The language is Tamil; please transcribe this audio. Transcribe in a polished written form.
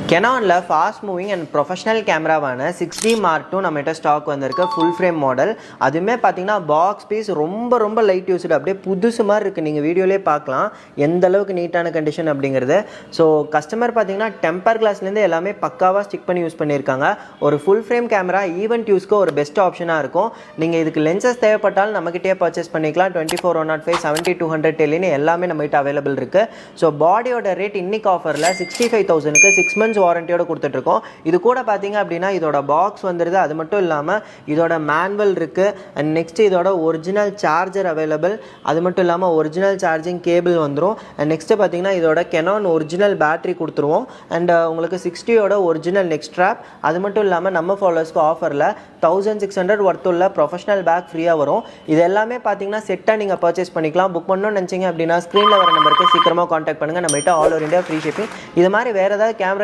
Canonல ஃபாஸ்ட் மூவிங் அண்ட் ப்ரொஃபஷனல் கேமராவான 6D Mark II நம்மகிட்ட ஸ்டாக் வந்திருக்கு ஃபுல் ஃப்ரேம் மாடல். அதுவுமே பார்த்தீங்கன்னா பாக்ஸ் பீஸ் ரொம்ப லைட் யூஸ்டு, அப்படியே புதுசு மாதிரி இருக்குது. நீங்கள் வீடியோலேயே பார்க்கலாம் எந்த அளவுக்கு நீட்டான கண்டிஷன் அப்படிங்கிறது. ஸோ கஸ்டமர் பார்த்தீங்கன்னா டெம்பர் கிளாஸ்லேருந்து எல்லாமே பக்காவாக ஸ்டிக் பண்ணி யூஸ் பண்ணியிருக்காங்க. ஒரு ஃபுல் ஃப்ரேம் கேமரா ஈவெண்ட் யூஸ்க்கு ஒரு பெஸ்ட் ஆப்ஷனாக இருக்கும். நீங்கள் இதுக்கு லென்சஸ் தேவைப்பட்டாலும் நம்மகிட்டே பர்ச்சேஸ் பண்ணிக்கலாம். 24-105 70-200 டெல்லின்னு எல்லாமே நம்மகிட்ட அவைலபிள் இருக்குது. ஸோ பாடியோட ரேட் இன்னைக்கு ஆஃபரில் 65,000க்கு 6 months வாரண்டியோட கொடுத்துட்ருக்கோம். இது கூட பார்த்தீங்க அப்படின்னா இதோட பாக்ஸ் வந்துடுது. அது மட்டும் இல்லாமல் இதோட மேனுவல் இருக்குது. அண்ட் நெக்ஸ்ட் இதோட ஒரிஜினல் சார்ஜர் அவைலபிள். அது மட்டும் இல்லாமல் ஒரிஜினல் சார்ஜிங் கேபிள் வந்துடும். அண்ட் நெக்ஸ்ட்டு பார்த்தீங்கன்னா இதோட கெனான் ஒரிஜினல் பேட்டரி கொடுத்துருவோம். அண்ட் உங்களுக்கு 60யோட ஒரிஜினல் நெக் ஸ்ட்ராப். அது மட்டும் இல்லாமல் நம்ம ஃபாலோவர்ஸ்க்கு ஆஃபரில் 1600 ஒர்த் உள்ள ப்ரொஃபஷனல் பேக் ஃப்ரீயாக வரும். இது எல்லாமே பார்த்தீங்கன்னா செட்டாக நீங்கள் பர்ச்சேஸ் பண்ணிக்கலாம். புக் பண்ணணும்னு நினச்சிங்க அப்படின்னா ஸ்க்ரீனில் வர நம்பருக்கு சீக்கிரமாக காண்டாக்ட் பண்ணுங்கள். நம்மகிட்ட all over India free shipping. இது மாதிரி வேறு ஏதாவது கேமரா